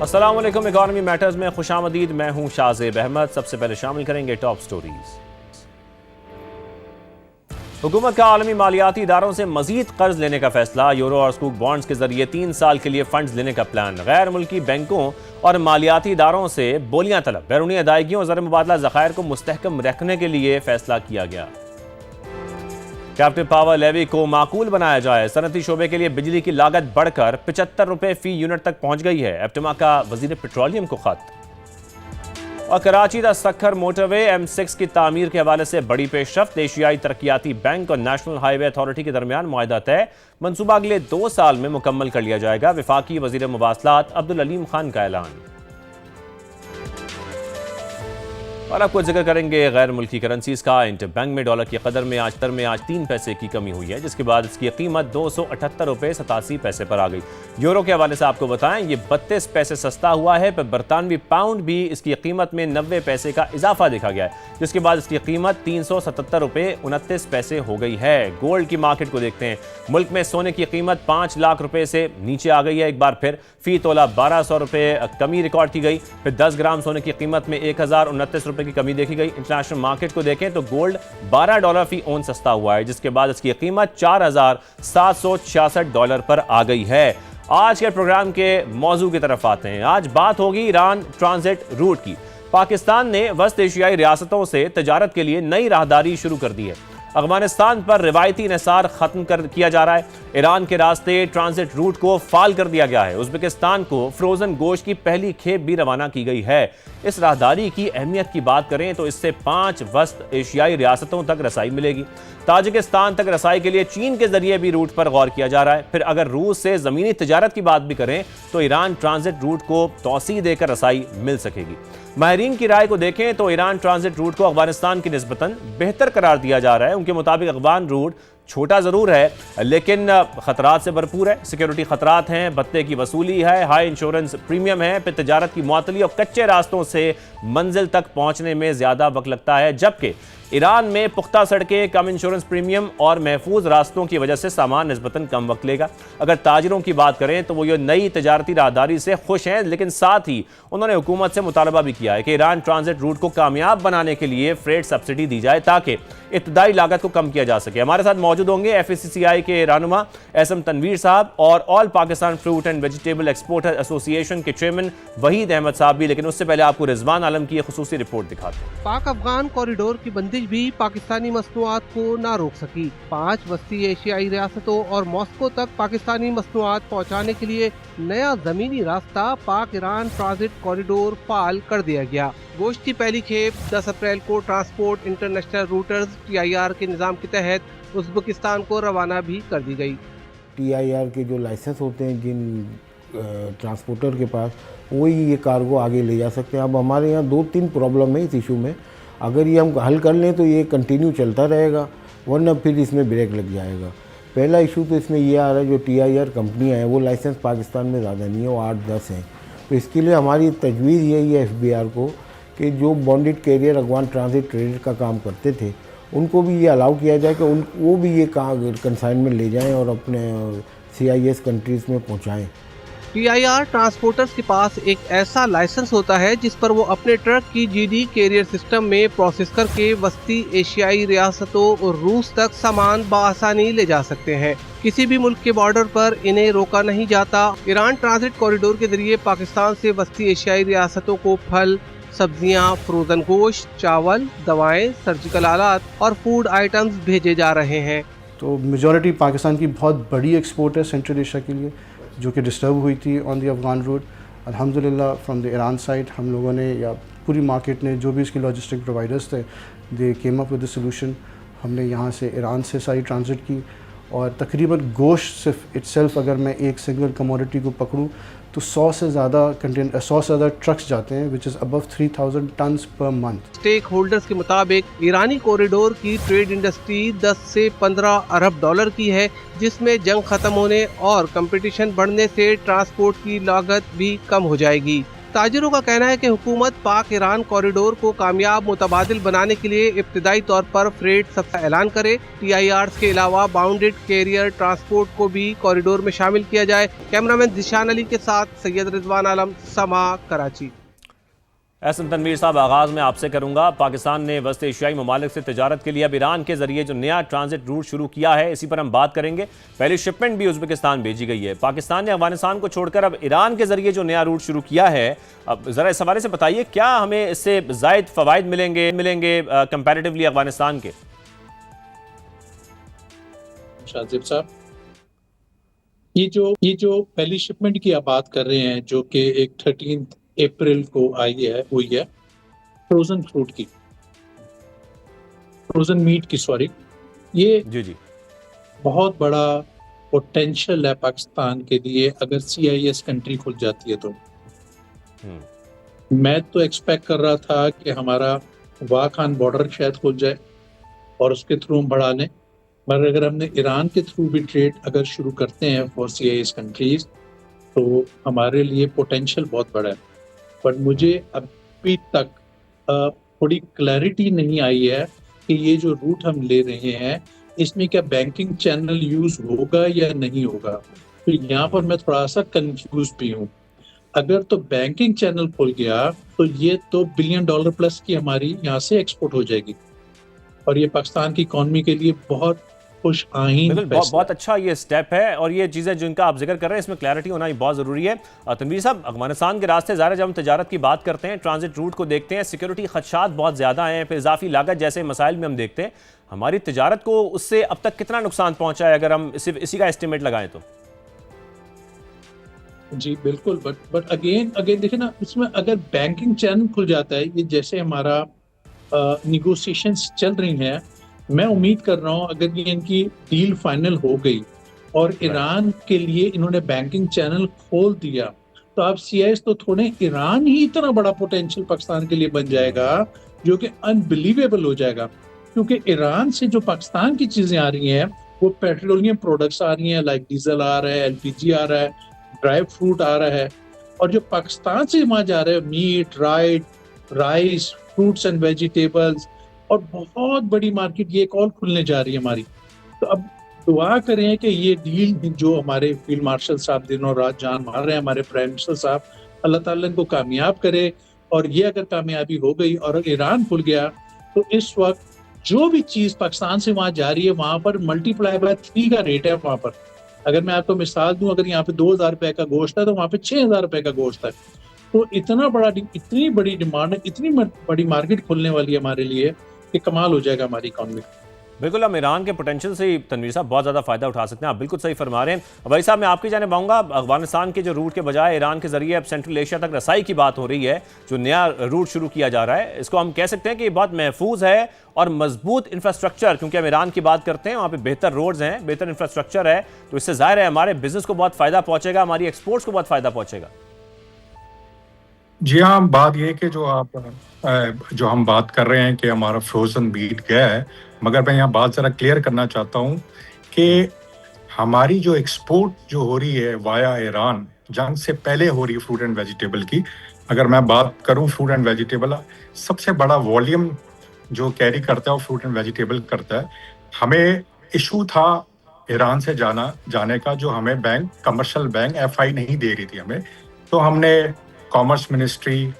अस्सलाम वालेकुम। Economy matters में खुशामदीद। मैं हूं शाहजेब अहमद। सबसे पहले शामिल करेंगे टॉप स्टोरीज। हुकूमत का आलमी मालियाती इदारों से मजीद कर्ज लेने का फैसला। यूरो और सुकूक बॉन्ड्स के जरिए 3 साल के लिए फंड्स लेने का प्लान। गैर मुल्की बैंकों और मालियाती इदारों से बोलियां तलब। बैरूनी अदायगियों और ज़र मुबादला ज़खायर को मुस्तहकम रखने के लिए फैसला किया गया। कैप्टिव पावर लेवी को माकूल बनाया जाए। सनती शोबे के लिए बिजली की लागत बढ़कर 75 रुपए फी यूनिट तक पहुंच गई है। एप्टिमा का वजीर पेट्रोलियम को खत। और कराची दा सक्खर मोटरवे M6 की तामीर के हवाले से बड़ी पेशरफ्त। एशियाई तरक्याती बैंक और नेशनल हाईवे अथॉरिटी के दरमियान मुआहदा तय। मनसूबा अगले 2 साल में मुकम्मल कर लिया जाएगा। वफाकी वजीर मुवासलात अब्दुल अलीम खान का ऐलान। और आपको जिक्र करेंगे गैर मुल्की करेंसीज का। इंटरबैंक में डॉलर की कदर में आज 3 पैसे की कमी हुई है, जिसके बाद इसकी कीमत 278 रुपये 87 पैसे पर आ गई। यूरो के हवाले से आपको बताएं, ये 32 पैसे सस्ता हुआ है। पर बरतानवी पाउंड भी इसकी कीमत में 90 पैसे का इजाफा देखा गया है, जिसके बाद इसकी कीमत 377 रुपये 29 पैसे हो गई है। गोल्ड की मार्केट को देखते हैं। मुल्क में सोने की कीमत 5 लाख रुपए से नीचे आ गई है। एक बार फिर फी तोला 1200 रुपये कमी रिकॉर्ड की गई। फिर 10 ग्राम सोने की कीमत में 1029 रुपये की कमी देखी गई। इंटरनेशनल मार्केट को देखें तो गोल्ड $12 फी ओन सस्ता हुआ है, जिसके बाद इसकी कीमत $4766 पर आ गई है। आज के प्रोग्राम के मौजू की तरफ आते हैं। आज बात होगी ईरान ट्रांजिट रूट की। पाकिस्तान ने वस्त एशियाई रियासतों से तजारत के लिए नई राहदारी शुरू कर दी है। अफगानिस्तान पर रिवायती इंहिसार खत्म किया जा रहा है। ईरान के रास्ते ट्रांजिट रूट को फाल कर दिया गया है। उज़्बेकिस्तान को फ्रोजन गोश्त की पहली खेप भी रवाना की गई है। इस राहदारी की अहमियत की बात करें तो इससे 5 वस्त एशियाई रियासतों तक रसाई मिलेगी। ताजिकिस्तान तक रसाई के लिए चीन के जरिए भी रूट पर गौर किया जा रहा है। फिर अगर रूस से ज़मीनी तिजारत की बात भी करें तो ईरान ट्रांजिट रूट को तौसीह देकर रसाई मिल सकेगी। माहिरीन की राय को देखें तो ईरान ट्रांजिट रूट को अफगानिस्तान की निस्बतन बेहतर करार दिया जा रहा है। उनके मुताबिक अफगान रूट छोटा जरूर है, लेकिन खतरात से भरपूर है। सिक्योरिटी खतरात हैं, भत्ते की वसूली है, हाई इंश्योरेंस प्रीमियम है, फिर तजारत की मुअत्तली और कच्चे रास्तों से मंजिल तक पहुंचने में ज्यादा वक्त लगता है। जबकि ईरान में पुख्ता सड़कें, कम इंश्योरेंस प्रीमियम और महफूज रास्तों की वजह से सामान निस्बतन कम वक्त लेगा। अगर ताजिरों की बात करें तो वो ये नई तजारती राहदारी से खुश हैं, लेकिन साथ ही उन्होंने हुकूमत से मुतालबा भी किया है कि ईरान ट्रांजिट रूट को कामयाब बनाने के लिए फ्रेट सब्सिडी दी जाए ताकि इब्तदाई लागत को कम किया जा सके। हमारे साथ मौजूद होंगे FACCI के रहनुमा एसएम तनवीर साहब और all Pakistan fruit and vegetable exporter association के चेयरमैन वहीद अहमद साहब भी। लेकिन उससे पहले आपको रिजवान आलम की खुसूसी रिपोर्ट दिखाते हैं। पाक अफगान कॉरिडोर की बंदिश भी पाकिस्तानी मसनूआत को ना रोक सकी। 5 वस्ती एशियाई रियासतों और मॉस्को तक पाकिस्तानी मसनूआत पहुँचाने के लिए नया जमीनी रास्ता पाक ईरान ट्रांजिट कॉरिडोर फाल कर दिया गया। गोश्त की पहली खेप 10 अप्रैल को ट्रांसपोर्ट इंटरनेशनल रूटर्स TIR के निज़ाम के तहत उज़्बेकिस्तान को रवाना भी कर दी गई। TIR के जो लाइसेंस होते हैं जिन ट्रांसपोर्टर के पास, वही ये कार्गो आगे ले जा सकते हैं। अब हमारे यहाँ 2-3 प्रॉब्लम है इस इशू में। अगर ये हम हल कर लें तो ये कंटिन्यू चलता रहेगा, वरना फिर इसमें ब्रेक लग जाएगा। पहला इशू तो इसमें ये आ रहा है, जो TIR कंपनियाँ हैं वो लाइसेंस पाकिस्तान में ज़्यादा नहीं है, वो 8-10 हैं। तो इसके लिए हमारी तजवीज़ यही है FBR को कि जो bonded carrier Afghan transit trade का काम करते थे उनको भी ये अलाउ किया जाए कि वो भी ये कंसाइनमेंट ले जाएं और अपने CIS कंट्रीज़ में पहुंचाएं। TIR ट्रांसपोर्टर्स के पास एक ऐसा लाइसेंस होता है जिस पर वो अपने ट्रक की GD कैरियर सिस्टम में प्रोसेस करके वस्ती एशियाई रियासतों और रूस तक सामान बआसानी ले जा सकते हैं। किसी भी मुल्क के बॉर्डर पर इन्हें रोका नहीं जाता। ईरान ट्रांजिट कॉरिडोर के जरिए पाकिस्तान से वस्ती एशियाई रियासतों को फल, सब्जियां, फ्रोजन गोश्त, चावल, दवाएं, सर्जिकल आलात और फूड आइटम्स भेजे जा रहे हैं। तो मेजॉरिटी पाकिस्तान की बहुत बड़ी एक्सपोर्ट है सेंट्रल एशिया के लिए, जो कि डिस्टर्ब हुई थी ऑन द अफगान रूट। अल्हम्दुलिल्लाह फ्रॉम द ईरान साइड हम लोगों ने या पूरी मार्केट ने जो भी इसकी लॉजिस्टिक प्रोवाइडर्स थे, they came up with the solution. हमने यहाँ से ईरान से सारी ट्रांजिट की और तकरीबन गोश्त सिर्फ इटसेल्फ अगर मैं एक सिंगल कमोडिटी को पकड़ूँ तो 100 से ज़्यादा ट्रक्स जाते हैं, which is above 3000 tons per month. Stakeholders के मुताबिक ईरानी कॉरिडोर की ट्रेड इंडस्ट्री 10 से 15 अरब डॉलर की है, जिसमें जंग खत्म होने और कंपटीशन बढ़ने से ट्रांसपोर्ट की लागत भी कम हो जाएगी। ताजिरों का कहना है कि हुकूमत पाक ईरान कॉरिडोर को कामयाब मुतबादिल बनाने के लिए इब्तिदाई तौर पर फ्रेट सब्सिडी का ऐलान करे। TIRs के अलावा बाउंडेड कैरियर ट्रांसपोर्ट को भी कॉरिडोर में शामिल किया जाए। कैमरामैन जिशान अली के साथ सैयद रिजवान आलम, समा, कराची। एहसन तनवीर साहब, आगाज़ में आपसे करूंगा। पाकिस्तान ने वस्त एशियाई ममालिक से तजारत के लिए अब ईरान के जरिए जो नया ट्रांजिट रूट शुरू किया है, इसी पर हम बात करेंगे। पहली शिपमेंट भी उज़्बेकिस्तान भेजी गई है। पाकिस्तान ने अफगानिस्तान को छोड़कर अब ईरान के जरिए जो नया रूट शुरू किया है, अब ज़रा इस हवाले से बताइए, क्या हमें इससे ज़ायद फ़वाइद मिलेंगे कंपैरेटिवली अफगानिस्तान के? शाजिब साहब, ये जो पहली शिपमेंट की आप बात कर रहे हैं, जो कि एक 13 अप्रैल को हुई है फ्रोजन फ्रूट की, फ्रोजन मीट की, सॉरी, ये जी बहुत बड़ा पोटेंशियल है पाकिस्तान के लिए अगर CIS कंट्री खुल जाती है तो। मैं तो एक्सपेक्ट कर रहा था कि हमारा वाखान बॉर्डर शायद खुल जाए और उसके थ्रू हम बढ़ा लें, मगर अगर हमने ईरान के थ्रू भी ट्रेड अगर शुरू करते हैं फॉर CIS कंट्रीज तो हमारे लिए पोटेंशियल बहुत बड़ा है। पर मुझे अभी तक थोड़ी क्लैरिटी नहीं आई है कि ये जो रूट हम ले रहे हैं इसमें क्या बैंकिंग चैनल यूज होगा या नहीं होगा। तो यहाँ पर मैं थोड़ा सा कंफ्यूज भी हूँ। अगर तो बैंकिंग चैनल खुल गया तो ये तो $1 बिलियन प्लस की हमारी यहाँ से एक्सपोर्ट हो जाएगी और ये पाकिस्तान की इकॉनमी के लिए बहुत खुश आइन बहुत अच्छा ये स्टेप है। और ये चीज़ें जिनका आप जिक्र कर रहे हैं, इसमें क्लैरिटी होना ही बहुत ज़रूरी है। तनवीर साहब, अफगानिस्तान के रास्ते ज़ाहिर जब हम तजारत की बात करते हैं, ट्रांजिट रूट को देखते हैं, सिक्योरिटी खदशात बहुत ज़्यादा हैं, फिर इजाफी लागत जैसे मसाइल में हम देखते हैं, हमारी तजारत को उससे अब तक कितना नुकसान पहुंचा है अगर हम सिर्फ इसी का एस्टिमेट लगाएं तो? जी बिल्कुल, बट अगेन देखिए ना, इसमें अगर बैंकिंग चैनल खुल जाता है, ये जैसे हमारा निगोशिएशंस चल रही हैं, मैं उम्मीद कर रहा हूँ अगर ये इनकी डील फाइनल हो गई और ईरान के लिए इन्होंने बैंकिंग चैनल खोल दिया तो अब CIS तो थोड़े ईरान ही इतना बड़ा पोटेंशियल पाकिस्तान के लिए बन जाएगा जो कि अनबिलीवेबल हो जाएगा। क्योंकि ईरान से जो पाकिस्तान की चीजें आ रही हैं वो पेट्रोलियम प्रोडक्ट्स आ रही हैं, लाइक डीजल आ रहा है, LPG आ रहा है, ड्राई फ्रूट आ रहा है, और जो पाकिस्तान से वहां जा रहा है meat, rice, fruits and vegetables, और बहुत बड़ी मार्केट ये एक और खुलने जा रही है हमारी। तो अब दुआ करें कि ये डील जो हमारे फील्ड मार्शल साहब दिनों रात जान मार रहे हैं, हमारे प्राइम मिनिस्टर साहब, अल्लाह ताला इनको कामयाब करे। और ये अगर कामयाबी हो गई और अगर ईरान खुल गया तो इस वक्त जो भी चीज पाकिस्तान से वहां जा रही है वहां पर मल्टीप्लाई बाय 3 का रेट है वहां पर। अगर मैं आपको मिसाल दूं, अगर यहाँ पे 2000 रुपए का गोश्त है तो वहां पे 6000 रुपए का गोश्त है। तो इतनी बड़ी डिमांड है, इतनी बड़ी मार्केट खुलने वाली है हमारे लिए कि कमाल हो जाएगा हमारी इकॉनमी। बिल्कुल, हम ईरान के पोटेंशियल से तनवीर साहब बहुत ज़्यादा फायदा उठा सकते हैं। आप बिल्कुल सही फरमा रहे हैं। भाई साहब, मैं आपकी जाने पाऊंगा, अफगानिस्तान के जो रूट के बजाय ईरान के जरिए अब सेंट्रल एशिया तक रसाई की बात हो रही है, जो नया रूट शुरू किया जा रहा है, इसको हम कह सकते हैं कि बहुत महफूज है और मजबूत इंफ्रास्ट्रक्चर, क्योंकि हम ईरान की बात करते हैं, वहाँ पे बेहतर रोड्स हैं, बेहतर इंफ्रास्ट्रक्चर है, तो इससे जाहिर है हमारे बिजनेस को बहुत फायदा पहुंचेगा, हमारी एक्सपोर्ट्स को बहुत फायदा पहुंचेगा। जी हाँ, बात ये कि जो हम बात कर रहे हैं कि हमारा फ्रोजन बीट गया है, मगर मैं यहाँ बात ज़रा क्लियर करना चाहता हूँ कि हमारी जो एक्सपोर्ट जो हो रही है वाया ईरान, जंग से पहले हो रही है फ्रूट एंड वेजिटेबल की, अगर मैं बात करूँ फ्रूट एंड वेजिटेबल, सबसे बड़ा वॉल्यूम जो कैरी करता है वो फ्रूट एंड वेजिटेबल करता है। हमें इशू था ईरान से जाने का, जो हमें कमर्शियल बैंक FI नहीं दे रही थी हमें, तो हमने कॉमर्स मिनिस्ट्री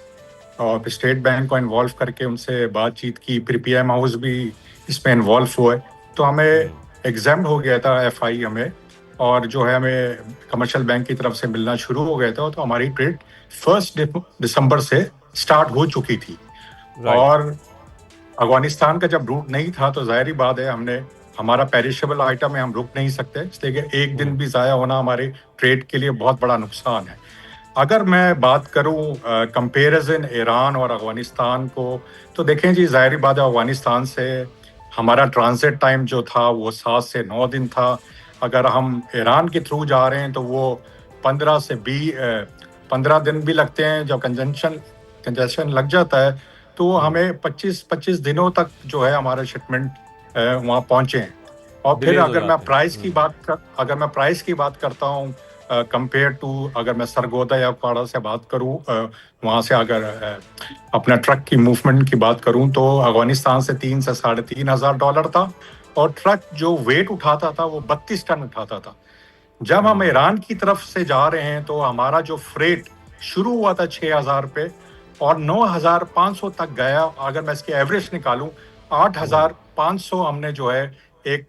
और स्टेट बैंक को इन्वॉल्व करके उनसे बातचीत की, फिर PM हाउस भी इसमें इन्वॉल्व हुआ है, तो हमें एग्जाम हो गया था FI हमें, और जो है हमें कमर्शियल बैंक की तरफ से मिलना शुरू हो गया था, तो हमारी ट्रेड 1 दिसंबर से स्टार्ट हो चुकी थी। और अफगानिस्तान का जब रूट नहीं था तो जाहिर बात है हमारा पेरिशेबल आइटम है, हम रुक नहीं सकते, इसलिए कि एक दिन भी ज़ाया होना हमारे ट्रेड के लिए बहुत बड़ा नुकसान है। अगर मैं बात करूं कंपैरिजन ईरान और अफगानिस्तान को, तो देखें जी, ज़ाहिर बात है अफगानिस्तान से हमारा ट्रांजिट टाइम जो था वो 7 से 9 दिन था। अगर हम ईरान के थ्रू जा रहे हैं तो वो 15 दिन भी लगते हैं। जब कंजेशन लग जाता है तो हमें 25 दिनों तक जो है हमारा शिपमेंट वहाँ पहुँचे हैं। और फिर अगर मैं प्राइस की बात करता हूँ कंपेयर टू अगर मैं सरगोदा या क्वाड़ा से बात करूं, वहाँ से अगर अपना ट्रक की मूवमेंट की बात करूं तो अफगानिस्तान से 3 से $3,500 था और ट्रक जो वेट उठाता था वो 32 टन उठाता था। जब हम ईरान की तरफ से जा रहे हैं तो हमारा जो फ्रेट शुरू हुआ था 6,000 पे और 9,500 तक गया। अगर मैं इसकी एवरेज निकालूं 8,500 हमने जो है एक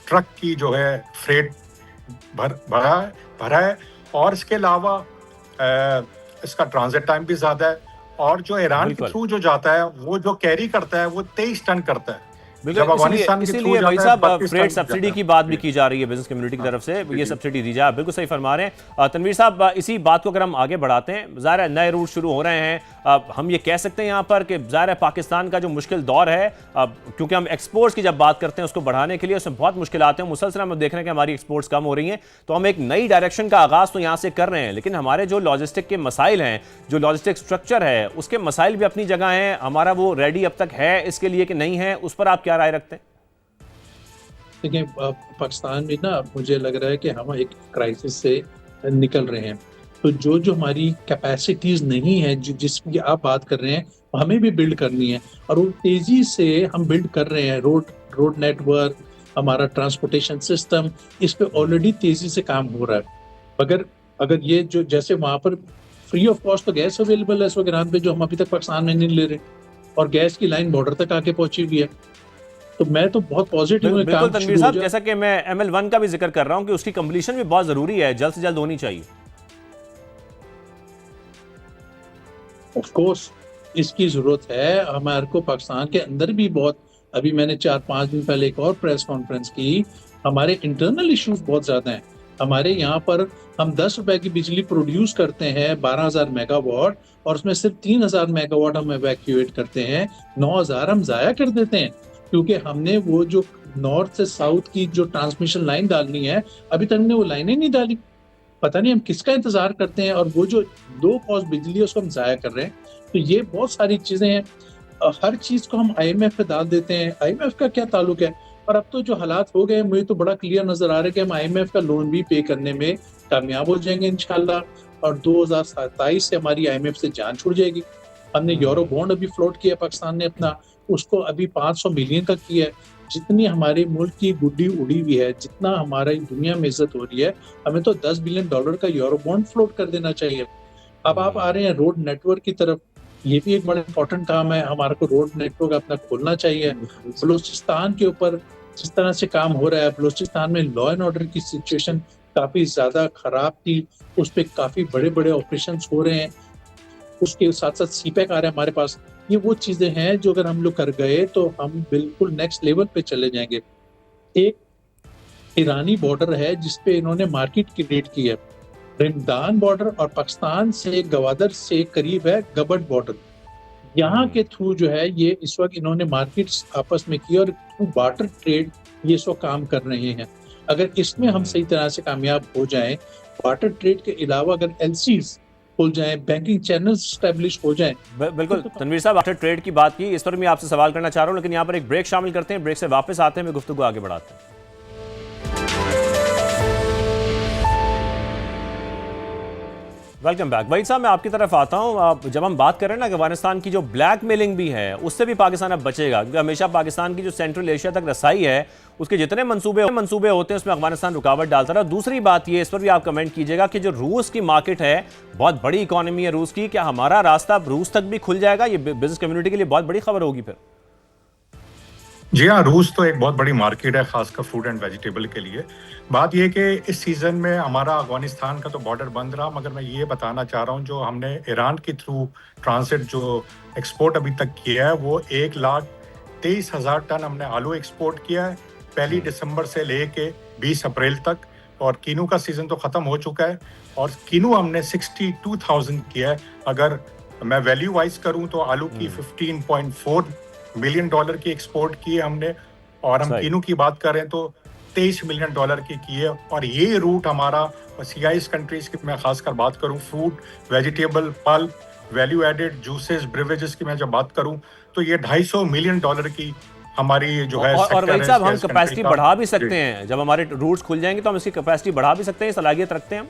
ट्रक की जो है फ्रेट भरा है और इसके अलावा इसका ट्रांजिट टाइम भी ज्यादा है और जो ईरान के थ्रू जो जाता है वो जो कैरी करता है वो 23 टन करता है। इसीलिए भाई साहब फ्रेट सब्सिडी की बात भी की जा रही है बिजनेस कम्युनिटी की तरफ से, ये सब्सिडी दी जाए, बिल्कुल सही फरमा रहे हैं तनवीर साहब। इसी बात को अगर हम आगे बढ़ाते हैं, ज़ाहिर है नए रूट शुरू हो रहे हैं, हम ये कह सकते हैं यहाँ पर कि ज़ाहिर है पाकिस्तान का जो मुश्किल दौर है, क्योंकि हम एक्सपोर्ट्स की जब बात करते हैं उसको बढ़ाने के लिए उसमें बहुत मुश्किल आते हैं, मुसलसल हम देख रहे हैं कि हमारी एक्सपोर्ट्स कम हो रही हैं, तो हम एक नई डायरेक्शन का आगाज़ तो यहाँ से कर रहे हैं, लेकिन हमारे जो लॉजिस्टिक के मसाइल हैं, जो लॉजिस्टिक स्ट्रक्चर है, उसके मसाइल भी अपनी जगह हैं। हमारा वो रेडी अब तक है इसके लिए कि नहीं है, उस पर आप क्या राय रखते हैं? देखिए, पाकिस्तान में ना मुझे लग रहा है कि हम एक क्राइसिस से निकल रहे हैं, तो जो हमारी कैपेसिटीज नहीं है जिसकी आप बात कर रहे हैं हमें भी बिल्ड करनी है और वो तेजी से हम बिल्ड कर रहे हैं। रोड नेटवर्क, हमारा ट्रांसपोर्टेशन सिस्टम, इस पे ऑलरेडी तेजी से काम हो रहा है। अगर ये जो जैसे वहां पर फ्री ऑफ कॉस्ट तो गैस अवेलेबल है इस वक्त ईरान पे, जो हम अभी तक पाकिस्तान में नहीं ले रहे, और गैस की लाइन बॉर्डर तक आके पहुंची हुई है, तो मैं तो बहुत पॉजिटिव हूं। बिल्कुल तनवीर साहब, जैसा कि मैं ML1 का भी जिक्र कर रहा हूं कि उसकी कंप्लीशन भी बहुत जरूरी है, जल्द से जल्द होनी चाहिए। ऑफ कोर्स इसकी जरूरत है हमारे को। पाकिस्तान के अंदर भी बहुत, अभी मैंने 4-5 दिन पहले एक और प्रेस कॉन्फ्रेंस की, हमारे इंटरनल इश्यूज बहुत ज्यादा हैं। हमारे यहाँ पर हम 10 रुपए की बिजली प्रोड्यूस करते हैं 12,000 मेगावाट और उसमें सिर्फ 3,000 मेगावाट हम इवैक्यूएट करते हैं, 9,000 हम जाया कर देते हैं, क्योंकि हमने वो जो नॉर्थ से साउथ की जो ट्रांसमिशन लाइन डालनी है अभी तक हमने वो लाइनें नहीं डाली। पता नहीं हम किसका इंतजार करते हैं और वो जो लो कॉस्ट बिजली है उसको हम जाया कर रहे हैं। तो ये बहुत सारी चीजें हैं, हर चीज को हम IMF पे डाल देते हैं। IMF का क्या ताल्लुक है? और अब तो जो हालात हो गए मुझे तो बड़ा क्लियर नजर आ रहा है कि हम IMF का लोन भी पे करने में कामयाब हो जाएंगे इंशाल्लाह, और 2027 से हमारी IMF से जान छूट जाएगी। हमने यूरो बॉन्ड अभी फ्लोट किया पाकिस्तान ने अपना, उसको अभी 500 मिलियन का किया है। जितनी हमारे मुल्क की गुड्डी उड़ी हुई है, जितना हमारी दुनिया में इज्जत हो रही है, हमें तो $10 बिलियन का यूरो बॉन्ड फ्लोट कर देना चाहिए। अब आप आ रहे हैं रोड नेटवर्क की तरफ, ये भी एक बड़ा इंपॉर्टेंट काम है, हमारे को रोड नेटवर्क अपना खोलना चाहिए। बलूचिस्तान के ऊपर जिस तरह से काम हो रहा है, बलूचिस्तान में लॉ एंड ऑर्डर की सिचुएशन काफी ज्यादा खराब थी, उस पर काफी बड़े बड़े ऑपरेशन हो रहे हैं, उसके साथ साथ CPEC आ रहा है हमारे पास। ये वो चीजें हैं जो अगर हम लोग कर गए तो हम बिल्कुल नेक्स्ट लेवल पे चले जाएंगे। एक ईरानी बॉर्डर है जिसपे इन्होंने मार्केट क्रिएट की है, रिमदान बॉर्डर, और पाकिस्तान से गवादर से करीब है गबट बॉर्डर। यहाँ के थ्रू जो है ये इस वक्त इन्होंने मार्केट्स आपस में की और थ्रू बार्टर ट्रेड ये इस वक्त काम कर रहे हैं। अगर इसमें हम सही तरह से कामयाब हो जाएं, बार्टर ट्रेड के अलावा अगर LCs खुल जाएं, बैंकिंग चैनल्स स्टैब्लिश हो जाएं। बिल्कुल तनवीर साहब, आफ्टर ट्रेड की बात की, इस पर मैं आपसे सवाल करना चाह रहा हूं, लेकिन यहाँ पर एक ब्रेक शामिल करते हैं, ब्रेक से वापस आते हैं, मैं गुफ्तगू आगे बढ़ाते हैं। Welcome back. वहीद साहब, मैं आपकी तरफ आता हूं। जब हम बात कर रहे हैं ना अफगानिस्तान की जो ब्लैकमेलिंग भी है, उससे भी पाकिस्तान अब बचेगा, क्योंकि हमेशा पाकिस्तान की जो सेंट्रल एशिया तक रसाई है, उसके जितने मंसूबे होते हैं उसमें अफगानिस्तान रुकावट डालता रहा। दूसरी बात ये, इस पर भी आप कमेंट कीजिएगा कि जो रूस की मार्केट है, बहुत बड़ी इकोनॉमी है रूस की, क्या हमारा रास्ता रूस तक भी खुल जाएगा? ये बिजनेस कम्युनिटी के लिए बहुत बड़ी खबर होगी फिर। जी हाँ, रूस तो एक बहुत बड़ी मार्केट है, खासकर फ्रूट एंड वेजिटेबल के लिए। बात यह कि इस सीजन में हमारा अफगानिस्तान का तो बॉर्डर बंद रहा, मगर मैं ये बताना चाह रहा हूँ जो हमने ईरान के थ्रू ट्रांसिट जो एक्सपोर्ट अभी तक किया है वो 1,23,000 टन हमने आलू एक्सपोर्ट किया है 1 दिसंबर से लेके 20 अप्रैल तक, और कीनू का सीजन तो ख़त्म हो चुका है और कीनू हमने 62,000 किया है। अगर मैं वैल्यू वाइज करूँ तो आलू की $15.4 मिलियन की एक्सपोर्ट की है हमने, और हम कीनू की बात करें तो $23 मिलियन की है। और ये रूट हमारा CIS कंट्रीज की मैं खासकर बात करूं, fruit, vegetable, pulp, value added, juices, beverages की मैं जब बात करूं तो ये $250 मिलियन की हमारी जो है। और वही साहब, हम कैपेसिटी बढ़ा भी सकते हैं, जब हमारे रूट्स खुल जाएंगे तो हम इसकी कैपेसिटी बढ़ा भी सकते हैं, सलाहियत रखते हैं हम।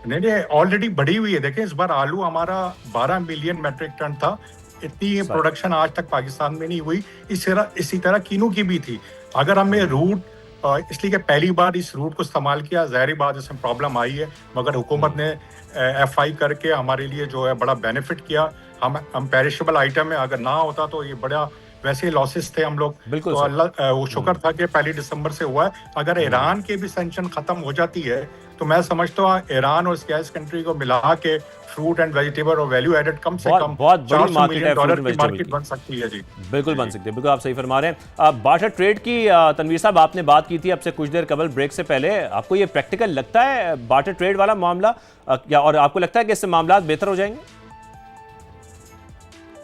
नहीं, ऑलरेडी बढ़ी हुई है। देखिए इस बार आलू हमारा 12 मिलियन मैट्रिक टन था, इतनी प्रोडक्शन आज तक पाकिस्तान में नहीं हुई। इसी तरह कीनू की भी थी। अगर हमें रूट इसलिए कि पहली बार इस रूट को इस्तेमाल किया, ज़ाहिर बात इसमें प्रॉब्लम आई है, मगर हुकूमत ने FI करके हमारे लिए जो है बड़ा बेनिफिट किया। हम पेरिशेबल आइटम है, अगर ना होता तो ये बड़ा वैसे लॉसेस थे हम लोग। बिल्कुल तो अल्लाह वो शुक्र था कि 1 दिसंबर से हुआ है। अगर ईरान के भी सैंक्शन खत्म हो जाती है तो मैं समझता हूँ ईरान और गैस कंट्री को मिला के फ्रूट एंड वेजिटेबल और वैल्यू एडेड कम से कम बहुत बड़ी 400 मार्केट है मिलियन fruit डॉलर and की vegetable मार्केट की। बन सकती है। जी बिल्कुल बन सकती है, बिल्कुल आप सही फरमा रहे हैं। बार्टर ट्रेड की तनवीर साहब आपने बात की थी अब से कुछ देर कबल ब्रेक से पहले, आपको ये प्रैक्टिकल लगता है बार्टर ट्रेड वाला मामला क्या, और आपको लगता है कि इससे मामला बेहतर हो जाएंगे?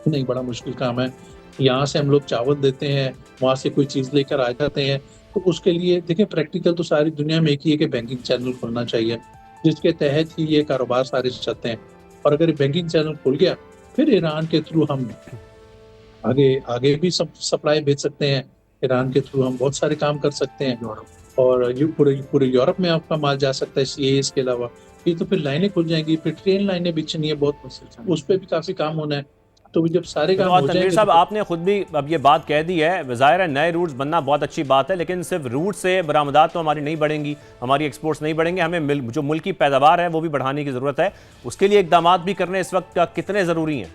नहीं, बड़ा मुश्किल काम है। यहाँ से हम लोग चावल देते हैं, वहां से कोई चीज लेकर आ जाते हैं, तो उसके लिए देखिए प्रैक्टिकल तो सारी दुनिया में एक ही है कि बैंकिंग चैनल खुलना चाहिए जिसके तहत ही ये कारोबार सारे चलते हैं। और अगर बैंकिंग चैनल खुल गया फिर ईरान के थ्रू हम आगे भी सप्लाई भेज सकते हैं। ईरान के थ्रू हम बहुत सारे काम कर सकते हैं और ये पूरे यूरोप में आपका माल जा सकता है। इसके अलावा ये तो फिर लाइनें खुल जाएंगी, फिर ट्रेन लाइनें बिछनी है बहुत, उस पर भी काफी काम होना है। तो जब सारे काम हो तनवीर जाएंगे साहब तो आपने खुद भी अब ये बात कह दी है, ज़ाहिर है नए रूट्स बनना बहुत अच्छी बात है, लेकिन सिर्फ रूट से बरामदात तो हमारी नहीं बढ़ेंगी, हमारी एक्सपोर्ट्स नहीं बढ़ेंगे, हमें जो मुल्क की पैदावार है वो भी बढ़ाने की ज़रूरत है। उसके लिए इकदाम भी करने इस वक्त कितने ज़रूरी हैं?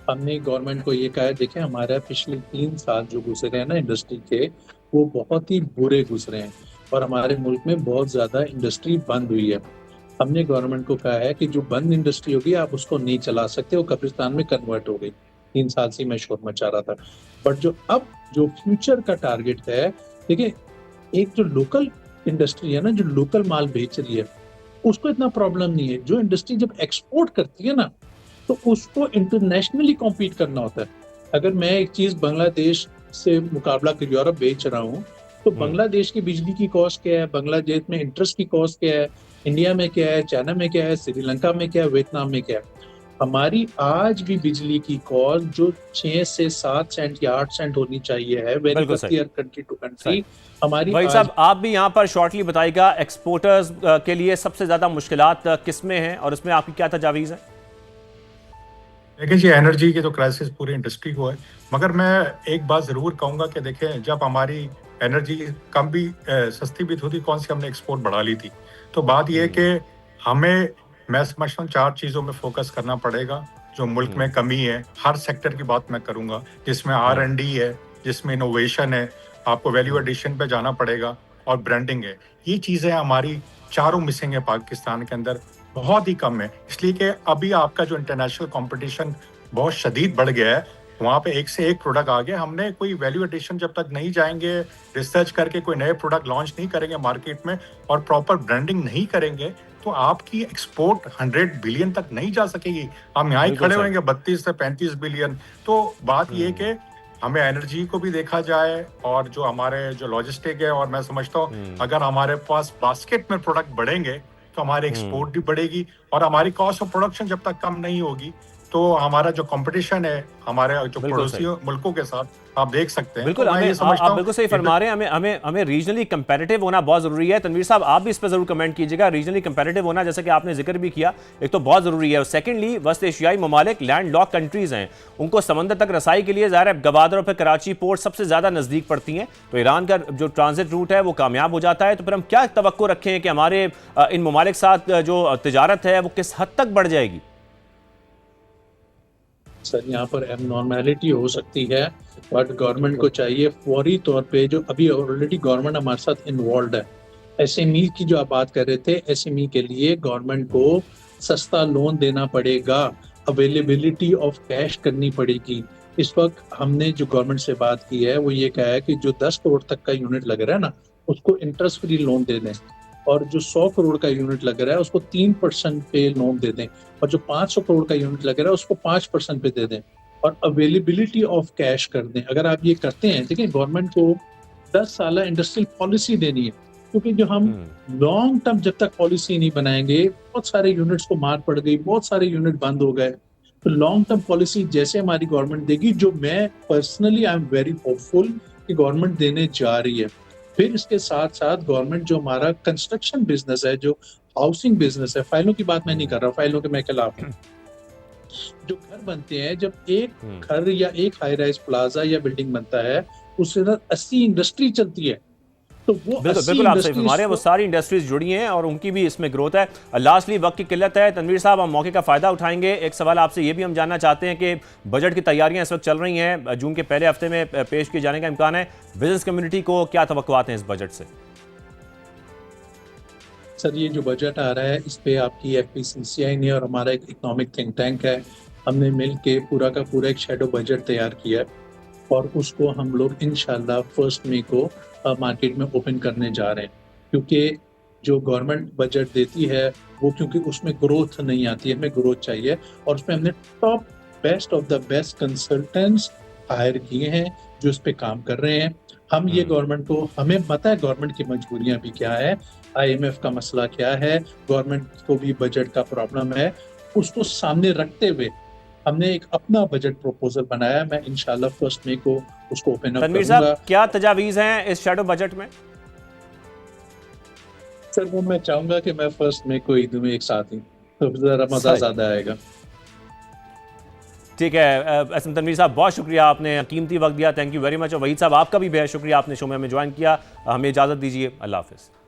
हमने गवर्नमेंट को ये कहा है, देखिए हमारे पिछले 3 साल जो गुजरे हैं ना इंडस्ट्री के, वो बहुत ही बुरे गुजरे हैं और हमारे मुल्क में बहुत ज्यादा इंडस्ट्री बंद हुई है। हमने गवर्नमेंट को कहा है कि जो बंद इंडस्ट्री होगी आप उसको नहीं चला सकते, वो कब्रिस्तान में कन्वर्ट हो गई। 3 साल से मैं शोर मचा रहा था। बट जो फ्यूचर का टारगेट है, देखिए एक जो लोकल इंडस्ट्री है ना, जो लोकल माल बेच रही है, उसको इतना प्रॉब्लम नहीं है। जो इंडस्ट्री जब एक्सपोर्ट करती है ना, तो उसको इंटरनेशनली कॉम्पीट करना होता है। अगर मैं एक चीज बांग्लादेश से मुकाबला कर यूरोप बेच रहा हूँ, तो बांग्लादेश की बिजली की कॉस्ट क्या है, बांग्लादेश में इंटरेस्ट की कॉस्ट क्या है, इंडिया में क्या है, चाइना में क्या है, श्रीलंका में क्या है, वियतनाम में क्या है। हमारी आज भी बिजली की कॉस्ट जो 6 से 7 सेंट या 8 सेंट होनी चाहिए है, very clear country to country. हमारी भाई साहब आप भी यहाँ पर शॉर्टली बताइएगा एक्सपोर्टर्स के लिए सबसे ज्यादा मुश्किलात किस में हैं और इसमें आपकी क्या तजावीज़ है? देखिए जी, एनर्जी की तो क्राइसिस पूरी इंडस्ट्री को है, मगर मैं एक बात जरूर कहूंगा कि देखें जब हमारी एनर्जी कम भी सस्ती भी थी, कौन सी हमने एक्सपोर्ट बढ़ा ली थी। तो बात यह है कि हमें, मैं समझता हूँ 4 चीज़ों में फोकस करना पड़ेगा जो मुल्क में कमी है। हर सेक्टर की बात मैं करूँगा, जिसमें R&D है, जिसमें इनोवेशन है, आपको वैल्यू एडिशन पे जाना पड़ेगा और ब्रांडिंग है। ये चीज़ें हमारी चारों मिसिंग है पाकिस्तान के अंदर, बहुत ही कम है। इसलिए कि अभी आपका जो इंटरनेशनल कंपटीशन बहुत शदीद बढ़ गया है, वहाँ पे एक से एक प्रोडक्ट आ गया। हमने कोई वैल्यू एडिशन जब तक नहीं जाएंगे, रिसर्च करके कोई नए प्रोडक्ट लॉन्च नहीं करेंगे मार्केट में और प्रॉपर ब्रांडिंग नहीं करेंगे, तो आपकी एक्सपोर्ट 100 बिलियन तक नहीं जा सकेगी। हम यहाँ ही खड़े होंगे 32 से 35 बिलियन। तो बात ये कि हमें एनर्जी को भी देखा जाए और जो हमारे जो लॉजिस्टिक है, और मैं समझता हूँ अगर हमारे पास बास्केट में प्रोडक्ट बढ़ेंगे तो हमारी एक्सपोर्ट भी बढ़ेगी और हमारी कॉस्ट ऑफ प्रोडक्शन जब तक कम नहीं होगी तो हमारा जो कंपटीशन है हमारे जो पड़ोसी मुल्कों के साथ, आप देख सकते हैं। बिल्कुल, तो आप बिल्कुल सही फरमा रहे हैं। हमें रीजनली कंपैरेटिव होना बहुत जरूरी है। तनवीर साहब आप भी इस पर जरूर कमेंट कीजिएगा। रीजनली कंपैरेटिव होना, जैसे कि आपने जिक्र भी किया, एक तो बहुत जरूरी है, और सेकेंडली वेस्ट एशियाई ममालिक लैंड लॉक कंट्रीज हैं, उनको समंदर तक रसाई के लिए ज़ाहिर है गवादर और फिर कराची पोर्ट सबसे ज्यादा नजदीक पड़ती हैं, तो ईरान का जो ट्रांजिट रूट है वो कामयाब हो जाता है। तो फिर हम क्या तवक्को रखें कि हमारे इन ममालिक साथ जो तिजारत है वो किस हद तक बढ़ जाएगी? सर यहाँ पर एबनॉर्मेलिटी हो सकती है, बट गवर्नमेंट को चाहिए फौरी तौर पे, जो अभी ऑलरेडी गवर्नमेंट हमारे साथ इन्वॉल्व है, SME की जो आप बात कर रहे थे, SME के लिए गवर्नमेंट को सस्ता लोन देना पड़ेगा, अवेलेबिलिटी ऑफ कैश करनी पड़ेगी। इस वक्त हमने जो गवर्नमेंट से बात की है वो ये कहा है कि जो 10 करोड़ तक का यूनिट लग रहा है ना, उसको इंटरेस्ट फ्री लोन दे दें, और जो 100 करोड़ का यूनिट लग रहा है उसको 3% पे लोन दे दें, और जो 500 करोड़ का यूनिट लग रहा है उसको 5% पे दे दें, और अवेलेबिलिटी ऑफ कैश कर दें। अगर आप ये करते हैं, देखिए गवर्नमेंट को 10 साल इंडस्ट्रियल पॉलिसी देनी है, क्योंकि जो हम लॉन्ग टर्म जब तक पॉलिसी नहीं बनाएंगे, बहुत सारे यूनिट्स को मार पड़ गई, बहुत सारे यूनिट बंद हो गए। तो लॉन्ग टर्म पॉलिसी जैसे हमारी गवर्नमेंट देगी, जो मैं personally I am very hopeful कि गवर्नमेंट देने जा रही है, फिर इसके साथ साथ गवर्नमेंट जो हमारा कंस्ट्रक्शन बिजनेस है, जो हाउसिंग बिजनेस है, फाइलों की बात मैं नहीं कर रहा, फाइलों के मैं खिलाफ हूँ। जो घर बनते हैं, जब एक घर या एक हाई राइज प्लाजा या बिल्डिंग बनता है, उसके अंदर 80 इंडस्ट्री चलती है, तो वो बिल्कुल 80 बिल्कुल आप सही फरमा रहे हैं, वो इंडस्ट्रीज सारी इंडस्ट्रीज जुड़ी हैं और उनकी भी इसमें ग्रोथ है। लास्टली वक्त की किल्लत है, तनवीर साहब हम मौके का फायदा उठाएंगे। एक सवाल आपसे ये भी हम जानना चाहते हैं कि बजट की तैयारियां इस वक्त चल रही हैं, जून के पहले हफ्ते में पेश किए जाने का इम्कान है। बिजनेस कम्युनिटी को क्या तवक्कुआत हैं इस बजट से? सर, ये जो बजट आ रहा है, इस पे आपकी FPCCI ने और हमारा एक इकोनॉमिक थिंक टैंक है, हमने मिल के पूरा का पूरा एक शैडो बजट तैयार किया है और उसको हम लोग इंशाल्लाह 1 मई को मार्केट में ओपन करने जा रहे हैं। क्योंकि जो गवर्नमेंट बजट देती है वो, क्योंकि उसमें ग्रोथ नहीं आती है, हमें ग्रोथ चाहिए, और उसमें हमने top best of the best consultants hire किए हैं जो इस पे काम कर रहे हैं। हम ये गवर्नमेंट को, हमें पता है गवर्नमेंट की मजबूरियां भी क्या है, IMF का मसला क्या है, गवर्नमेंट को भी बजट का प्रॉब्लम है, उसको सामने रखते हुए हमने एक अपना बजट प्रपोजल बनाया। मैं इंशाल्लाह 1 मई को उसको ओपन अप तनवीर करूंगा। साहब, क्या तजावीज़ हैं इस शैडो बजट में? सर, वो मैं चाहूंगा कि मैं 1 मई को ईद में एक साथ ही, तो जरा मजा सही। ज्यादा आएगा। ठीक है असम तनवीर साहब, बहुत शुक्रिया, आपने कीमती वक्त दिया, थैंक यू वेरी मच। और वहीद साहब, आपका भी बेहद शुक्रिया, आपने शो में हमें ज्वाइन किया। हमें इजाज़त दीजिए, अल्लाह हाफिज़।